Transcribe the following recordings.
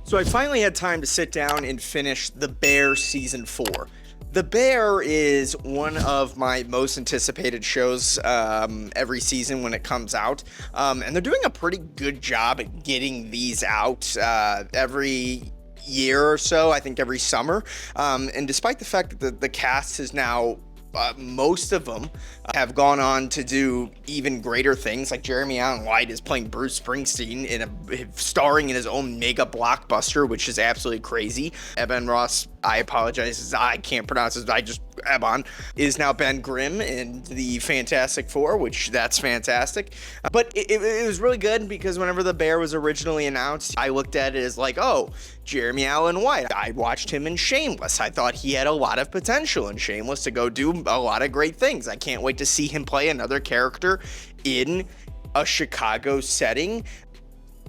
So I finally had time to sit down and finish The Bear Season 4. The Bear is one of my most anticipated shows every season when it comes out. And they're doing a pretty good job at getting these out every year or so, I think every summer. And despite the fact that the cast is now most of them have gone on to do even greater things. Like Jeremy Allen White is playing Bruce Springsteen starring in his own mega blockbuster, which is absolutely crazy. Eben Ross, I apologize, I can't pronounce his. Eban is now Ben Grimm in the Fantastic Four, which that's fantastic. But it was really good because whenever The Bear was originally announced, I looked at it as like, oh, Jeremy Allen White. I watched him in Shameless. I thought he had a lot of potential in Shameless to go do a lot of great things. I can't wait to see him play another character in a Chicago setting.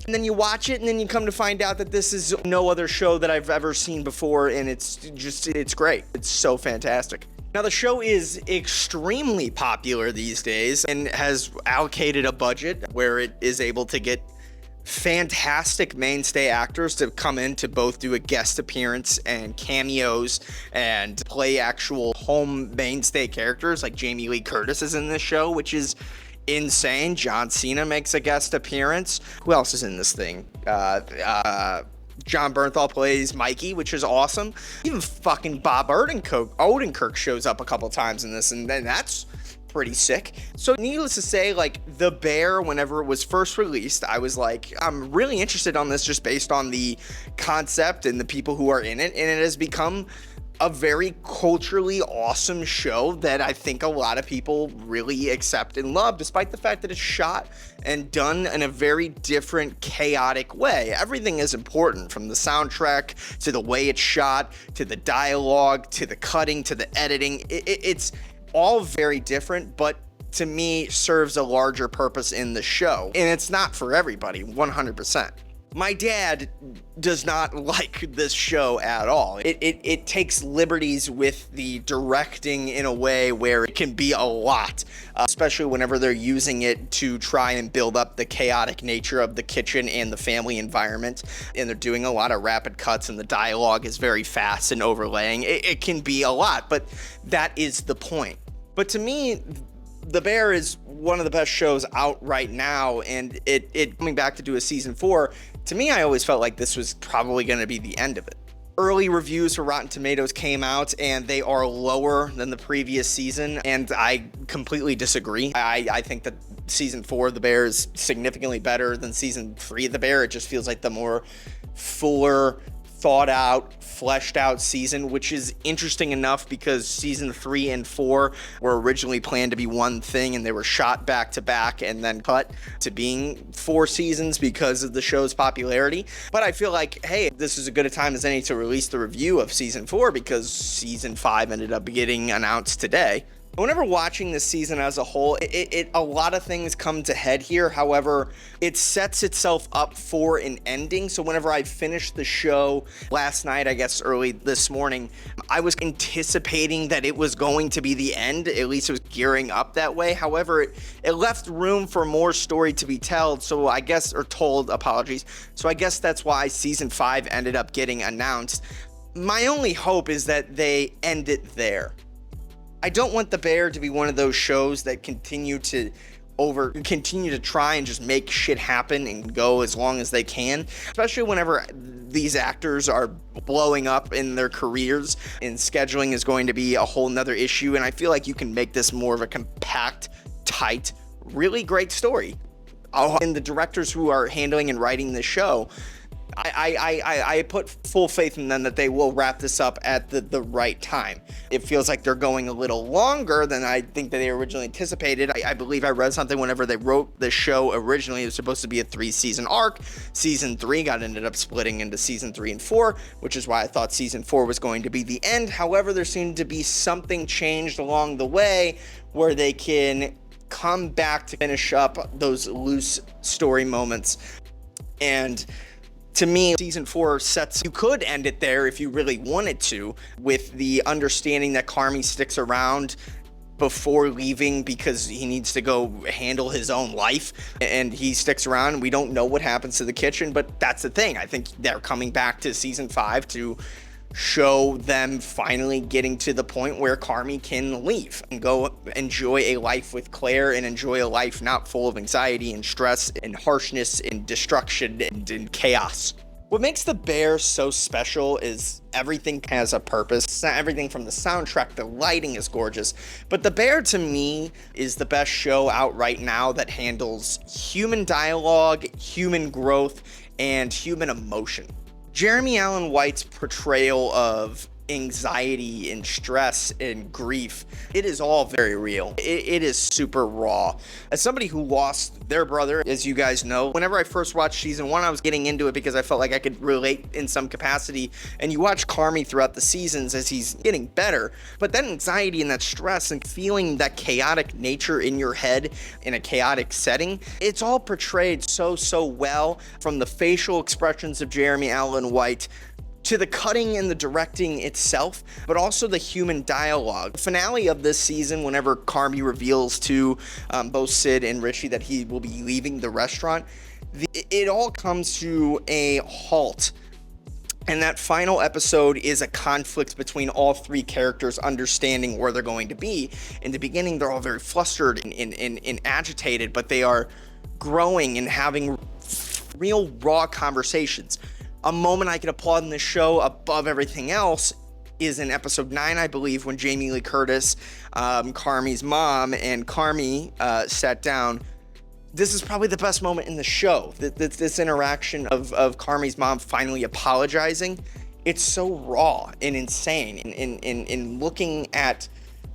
And then you watch it, and then you come to find out that this is no other show that I've ever seen before, and it's great. It's so fantastic. Now, the show is extremely popular these days and has allocated a budget where it is able to get fantastic mainstay actors to come in to both do a guest appearance and cameos and play actual home mainstay characters. Like Jamie Lee Curtis is in this show, which is insane. John Cena makes a guest appearance. Who else is in this thing? John Bernthal plays Mikey, which is awesome. Even fucking Bob Odenkirk shows up a couple times in this, and then that's pretty sick. So needless to say, like, The Bear, whenever it was first released, I was like, I'm really interested on this just based on the concept and the people who are in it, and it has become a very culturally awesome show that I think a lot of people really accept and love, despite the fact that it's shot and done in a very different, chaotic way. Everything is important, from the soundtrack to the way it's shot, to the dialogue, to the cutting, to the editing. It's all very different, but to me serves a larger purpose in the show. And it's not for everybody, 100%. My dad does not like this show at all. It takes liberties with the directing in a way where it can be a lot, especially whenever they're using it to try and build up the chaotic nature of the kitchen and the family environment. And they're doing a lot of rapid cuts, and the dialogue is very fast and overlaying. It can be a lot, but that is the point. But to me, The Bear is one of the best shows out right now, and it coming back to do a season 4, to me, I always felt like this was probably going to be the end of it. Early reviews for Rotten Tomatoes came out, and they are lower than the previous season, and I completely disagree. I think that season 4 of The Bear is significantly better than season 3 of The Bear. It just feels like the more fuller, thought out, fleshed out season, which is interesting enough because season 3 and 4 were originally planned to be one thing, and they were shot back to back and then cut to being 4 seasons because of the show's popularity. But I feel like, hey, this is as good a time as any to release the review of season 4 because season 5 ended up getting announced today. Whenever watching this season as a whole, a lot of things come to head here. However, it sets itself up for an ending. So whenever I finished the show last night, I guess early this morning, I was anticipating that it was going to be the end. At least it was gearing up that way. However, it left room for more story to be told. So I guess, or told, apologies. So I guess that's why season 5 ended up getting announced. My only hope is that they end it there. I don't want The Bear to be one of those shows that continue to try and just make shit happen and go as long as they can, especially whenever these actors are blowing up in their careers, and scheduling is going to be a whole nother issue. And I feel like you can make this more of a compact, tight, really great story. And the directors who are handling and writing this show, I put full faith in them that they will wrap this up at the right time. It feels like they're going a little longer than I think that they originally anticipated. I believe I read something whenever they wrote the show originally, it was supposed to be a 3-season arc. Season 3 ended up splitting into season 3 and 4, which is why I thought season 4 was going to be the end. However, there seemed to be something changed along the way where they can come back to finish up those loose story moments. And to me, season 4 you could end it there if you really wanted to, with the understanding that Carmy sticks around before leaving because he needs to go handle his own life, and he sticks around. We don't know what happens to the kitchen, but that's the thing. I think they're coming back to season 5 to show them finally getting to the point where Carmy can leave and go enjoy a life with Claire, and enjoy a life not full of anxiety and stress and harshness and destruction and chaos. What makes The Bear so special is everything has a purpose. Everything from the soundtrack, the lighting is gorgeous. But The Bear, to me, is the best show out right now that handles human dialogue, human growth, and human emotion. Jeremy Allen White's portrayal of anxiety and stress and grief, it is all very real. It is super raw. As somebody who lost their brother, as you guys know, whenever I first watched season 1, I was getting into it because I felt like I could relate in some capacity. And you watch Carmy throughout the seasons as he's getting better, but that anxiety and that stress and feeling that chaotic nature in your head in a chaotic setting, it's all portrayed so well, from the facial expressions of Jeremy Allen White to the cutting and the directing itself, but also the human dialogue. The finale of this season, whenever Carmy reveals to both Sid and Richie that he will be leaving the restaurant, it all comes to a halt. And that final episode is a conflict between all 3 characters understanding where they're going to be. In the beginning, they're all very flustered and agitated, but they are growing and having real raw conversations. A moment I can applaud in this show above everything else is in episode 9, I believe, when Jamie Lee Curtis, Carmy's mom, and Carmy sat down. This is probably the best moment in the show. This interaction of Carmy's mom finally apologizing. It's so raw and insane. In looking at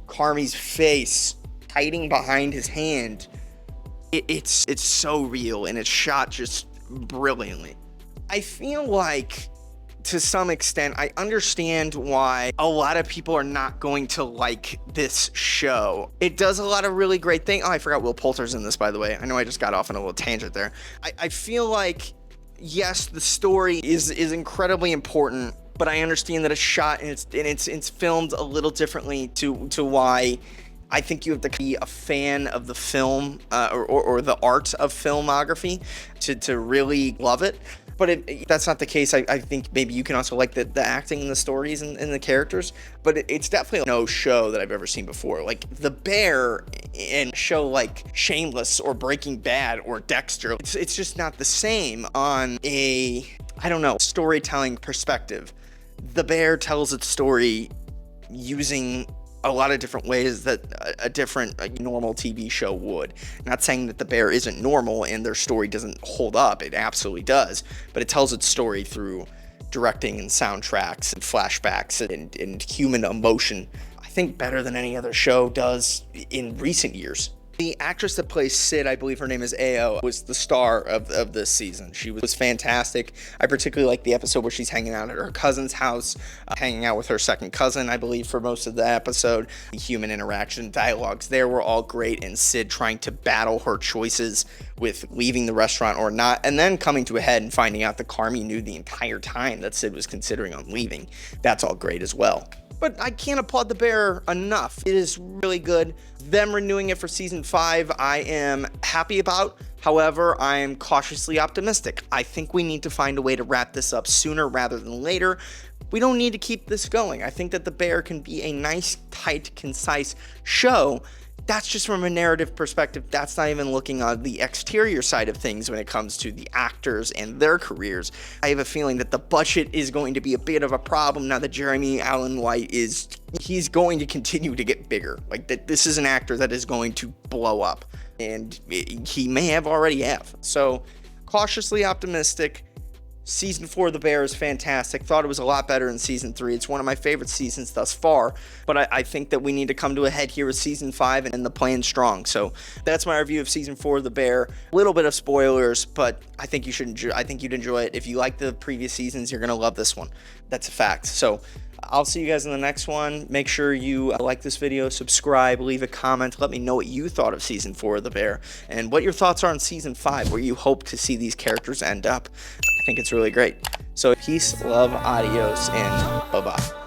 Carmy's face hiding behind his hand, it's so real, and it's shot just brilliantly. I feel like, to some extent, I understand why a lot of people are not going to like this show. It does a lot of really great things. Oh, I forgot Will Poulter's in this, by the way. I know I just got off on a little tangent there. I feel like, yes, the story is incredibly important, but I understand that it's shot and it's filmed a little differently to why I think you have to be a fan of the film or the art of filmography to really love it. But that's not the case. I think maybe you can also like the acting and the stories and the characters. But it's definitely no show that I've ever seen before. Like The Bear in a show like Shameless or Breaking Bad or Dexter, it's just not the same on a, I don't know, storytelling perspective. The Bear tells its story using a lot of different ways that a different normal TV show would. Not saying that The Bear isn't normal and their story doesn't hold up. It absolutely does. But it tells its story through directing and soundtracks and flashbacks and human emotion, I think, better than any other show does in recent years. The actress that plays Sid, I believe her name is Ao, was the star of this season. She was fantastic. I particularly like the episode where she's hanging out at her cousin's house, hanging out with her second cousin, I believe, for most of the episode. The human interaction dialogues there were all great, and Sid trying to battle her choices with leaving the restaurant or not, and then coming to a head and finding out that Carmy knew the entire time that Sid was considering on leaving. That's all great as well. But I can't applaud The Bear enough. It is really good. Them renewing it for season 5, I am happy about. However, I am cautiously optimistic. I think we need to find a way to wrap this up sooner rather than later. We don't need to keep this going. I think that The Bear can be a nice, tight, concise show. That's just from a narrative perspective. That's not even looking on the exterior side of things when it comes to the actors and their careers. I have a feeling that the budget is going to be a bit of a problem now that Jeremy Allen White he's going to continue to get bigger. Like, that, this is an actor that is going to blow up, and he may have already have. So, cautiously optimistic. Season 4 of The Bear is fantastic. Thought it was a lot better than Season 3. It's one of my favorite seasons thus far. But I think that we need to come to a head here with Season 5 and the plan strong. So that's my review of Season 4 of The Bear. A little bit of spoilers, but I think you'd enjoy it. If you like the previous seasons, you're going to love this one. That's a fact. So I'll see you guys in the next one. Make sure you like this video, subscribe, leave a comment. Let me know what you thought of Season 4 of The Bear and what your thoughts are on Season 5, where you hope to see these characters end up. I think it's really great. So peace, love, adios, and bye-bye.